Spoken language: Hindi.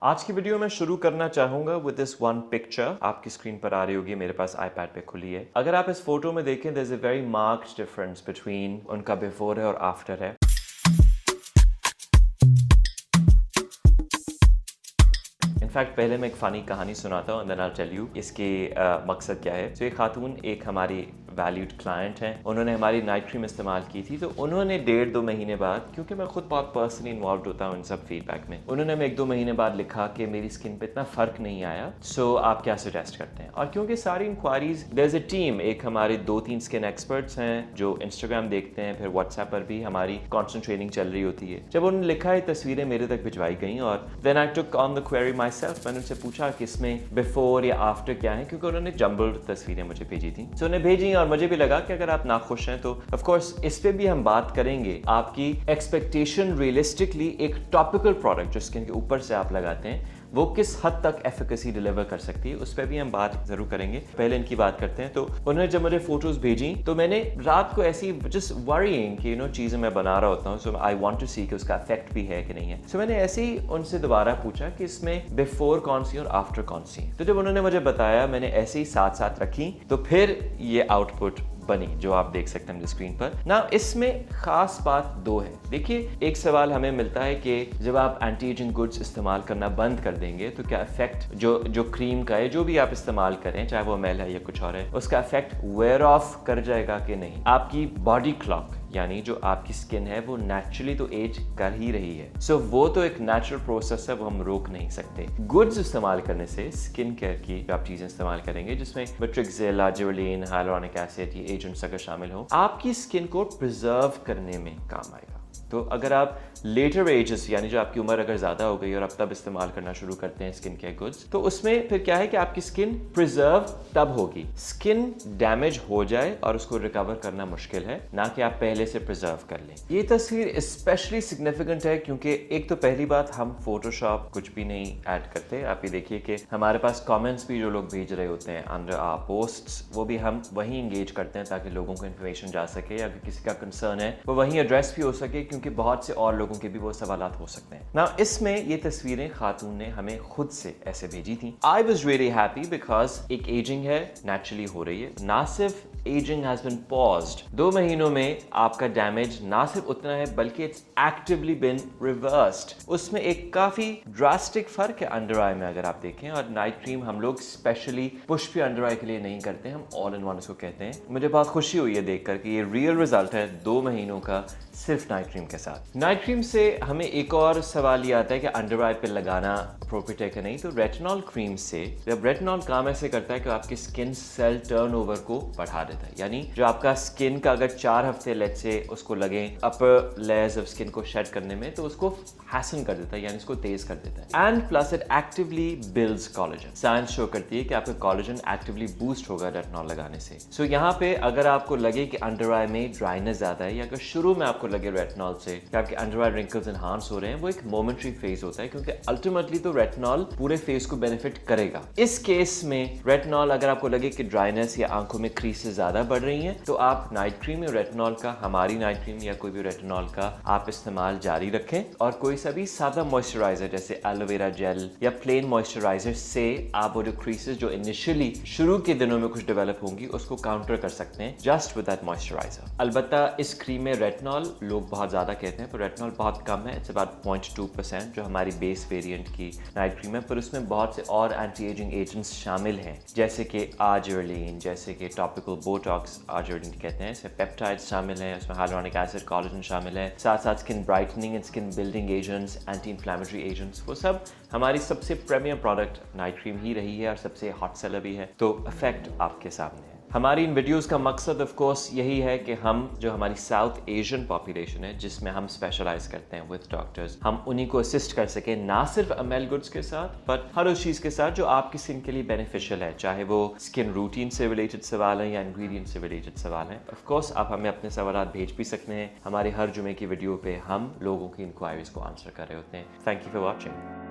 आज की वीडियो मैं शुरू करना चाहूंगा विद दिस वन पिक्चर। आपकी स्क्रीन पर आ रही होगी, मेरे पास आईपैड पे खुली है। अगर आप इस फोटो में देखें, there is a very marked difference between उनका बिफोर है और आफ्टर है। इनफैक्ट पहले मैं एक फ़नी कहानी सुनाता हूँ and then I tell you इसके मकसद क्या है। तो ये खातून एक हमारी वैल्यूड क्लाइंट हैं, उन्होंने हमारी नाइट क्रीम इस्तेमाल की थी। तो उन्होंने 1.5-2 महीने बाद, क्योंकि मैं खुद बहुत पर्सनली इन्वॉल्व होता हूँ इन सब फीडबैक में, उन्होंने हमें 1-2 महीने बाद लिखा कि मेरी स्किन पे इतना फ़र्क नहीं आया, सो आप क्या सजेस्ट करते हैं। और क्योंकि सारी inquiries, there is a team, एक हमारे 2-3 स्किन एक्सपर्ट्स हैं जो इंस्टाग्राम देखते हैं, फिर व्हाट्सएप पर भी हमारी कॉन्स्टेंट ट्रेनिंग चल रही होती है। जब उन्होंने लिखा है, तस्वीरें मेरे तक भिजवाई गई और then I took on the query myself. मैंने उनसे पूछा कि इसमें बिफोर या आफ्टर क्या है, क्योंकि उन्होंने जम्बल्ड तस्वीरें मुझे भेजी थी। सो उन्हें भेजी और मुझे भी लगा कि अगर आप नाखुश हैं तो ऑफ कोर्स इस पे भी हम बात करेंगे। आपकी एक्सपेक्टेशन रियलिस्टिकली एक टॉपिकल प्रोडक्ट जो स्किन के ऊपर से आप लगाते हैं, वो किस हद तक एफिकेसी डिलीवर कर सकती है, उस पर भी हम बात जरूर करेंगे। पहले इनकी बात करते हैं। तो उन्होंने जब मुझे फोटोज भेजी तो मैंने रात को ऐसी जस्ट वरीइंग कि चीज़ें मैं बना रहा होता हूँ, सो आई वांट टू सी कि उसका इफेक्ट भी है कि नहीं है। सो मैंने ऐसे ही उनसे दोबारा पूछा कि इसमें बिफोर कौन सी और आफ्टर कौन सी। तो जब उन्होंने मुझे बताया, मैंने ऐसे ही साथ साथ रखी, तो फिर ये आउटपुट बनी जो आप देख सकते हैं मेरी स्क्रीन पर ना। इसमें खास बात दो है। देखिए, एक सवाल हमें मिलता है कि जब आप एंटी एजिंग गुड्स इस्तेमाल करना बंद कर देंगे तो क्या इफेक्ट जो क्रीम का है, जो भी आप इस्तेमाल करें, चाहे वो मेल है या कुछ और है, उसका इफेक्ट वेयर ऑफ कर जाएगा कि नहीं। आपकी बॉडी क्लॉक यानी जो आपकी स्किन है वो नेचुरली तो एज कर ही रही है। सो वो तो एक नेचुरल प्रोसेस है, वो हम रोक नहीं सकते। गुड्स इस्तेमाल करने से स्किन केयर की आप चीजें इस्तेमाल करेंगे जिसमें मेट्रिक्सिल, जिबरेलिन, हाइलुरोनिक एसिड, ये एजेंट्स अगर शामिल हो, आपकी स्किन को प्रिजर्व करने में काम आएगा। तो अगर आप लेटर एजेस यानी जो आपकी उम्र अगर ज़्यादा हो गई और आप तब इस्तेमाल करना शुरू करते हैं स्किन केयर गुड्स, तो उसमें फिर क्या है कि आपकी स्किन प्रिजर्व तब होगी। स्किन डैमेज हो जाए और उसको रिकवर करना मुश्किल है, ना कि आप पहले से प्रिजर्व कर लें। ये तस्वीर स्पेशली सिग्निफिकेंट है क्योंकि एक तो पहली बात, हम फोटोशॉप कुछ भी नहीं ऐड करते। आप ये देखिए कि हमारे पास कमेंट्स भी जो लोग भेज रहे होते हैं अंडर आवर पोस्ट्स, वो भी हम वहीं इंगेज करते हैं ताकि लोगों को इन्फॉर्मेशन जा सके, या अगर किसी का कंसर्न है वो वहीं एड्रेस भी हो सके, क्योंकि बहुत से और लोगों के भी वो सवालात हो सकते हैं ना। इसमें ये तस्वीरें खातून ने हमें खुद से ऐसे भेजी थी। I was really happy because एक एजिंग है, नेचुरली हो रही है। ना सिर्फ एजिंग हैज बिन पॉज्ड, 2 महीनों में आपका डैमेज ना सिर्फ उतना है बल्कि इट्स एक्टिवली बिन रिवर्स्ड। उसमें एक काफी ड्रास्टिक फर्क है अंडर आई में अगर आप देखें। और नाइट क्रीम हम लोग स्पेशली पुश पे अंडर आई के लिए नहीं करते, हम ऑल इन वन उसको कहते हैं। मुझे बहुत खुशी हुई है देखकर कि ये रियल रिजल्ट है 2 महीनों का सिर्फ नाइट क्रीम के साथ। नाइट क्रीम से हमें एक और सवाल ये आता है कि अंडर आई पे लगाना अप्रोप्रिएट है कि नहीं। तो रेटिनॉल क्रीम से, जब रेटिनॉल काम ऐसे करता है कि आपकी स्किन सेल टर्नओवर को बढ़ा देता है, यानी जो आपका स्किन का अगर 4 हफ्ते लेट्स से उसको लगे अपर लेयर्स ऑफ स्किन को शेड करने में, तो उसको हैसन कर देता है, यानी इसको तेज कर देता है। And plus it actively builds collagen. Science show करती है कि आपका कोलेजन एक्टिवली बूस्ट होगा रेटिनॉल लगाने से। सो यहाँ पे अगर आपको लगे कि अंडर आई में ड्राइनेस ज्यादा है, या अगर शुरू में आपको लगे रेटिनॉल से कि आपके अंडर आई रिंकल्स एनहांस हो रहे हैं, वो एक मोमेंटरी फेज होता है, क्योंकि अल्टीमेटली तो रेटिनॉल पूरे फेस को बेनिफिट करेगा। इस केस में रेटिनॉल, अगर आपको लगे कि ड्राइनेस या आंखों में क्रीसेस ज्यादा बढ़ रही हैं, तो आप नाइट क्रीम या रेटिनॉल का, हमारी नाइट क्रीम या कोई भी रेटिनॉल का आप इस्तेमाल जारी रखें। और कोई सा भी सादा मॉइस्चराइजर जैसे एलोवेरा जेल या प्लेन मॉइस्चराइजर से आप वो जो क्रीसेस जो इनिशियली शुरू के दिनों में कुछ डेवलप होंगी, उसको काउंटर कर सकते हैं जस्ट विद दैट मॉइस्चराइजर। अलबत्ता इस क्रीम में रेटिनॉल लोग बहुत ज्यादा कहते हैं, पर रेटिनॉल बहुत कम है। इट्स अबाउट 0.2% जो हमारी बेस वेरिएंट की नाइट क्रीम है। पर उसमें बहुत से और एंटी एजिंग एजेंट्स शामिल हैं, जैसे कि जिबरेलिन, जैसे कि टॉपिकल बोटॉक्स जिबरेलिन कहते हैं, इसमें पेप्टाइड्स शामिल हैं, उसमें हाइलुरोनिक एसिड, कोलेजन शामिल है, साथ साथ skin brightening and skin building agents, anti inflammatory agents. वो सब हमारी सबसे प्रीमियम प्रोडक्ट नाइट क्रीम ही रही है और सबसे हॉट सेलर भी है। तो इफेक्ट आपके सामने है। हमारी इन वीडियोस का मकसद ऑफ कोर्स यही है कि हम जो हमारी साउथ एशियन पॉपुलेशन है, जिसमें हम स्पेशलाइज करते हैं विद डॉक्टर्स, हम उन्हीं को असिस्ट कर सके, ना सिर्फ एमएल गुड्स के साथ, पर हर उस चीज़ के साथ जो आपकी स्किन के लिए बेनिफिशियल है, चाहे वो स्किन रूटीन से रिलेटेड सवाल हैं या इंग्रेडिएंट से रिलेटेड सवाल हैं। ऑफ कोर्स आप हमें अपने सवाल भेज भी सकते हैं। हमारे हर जुमे की वीडियो पे हम लोगों की इंक्वायरीज को आंसर कर रहे होते हैं। Thank you for watching.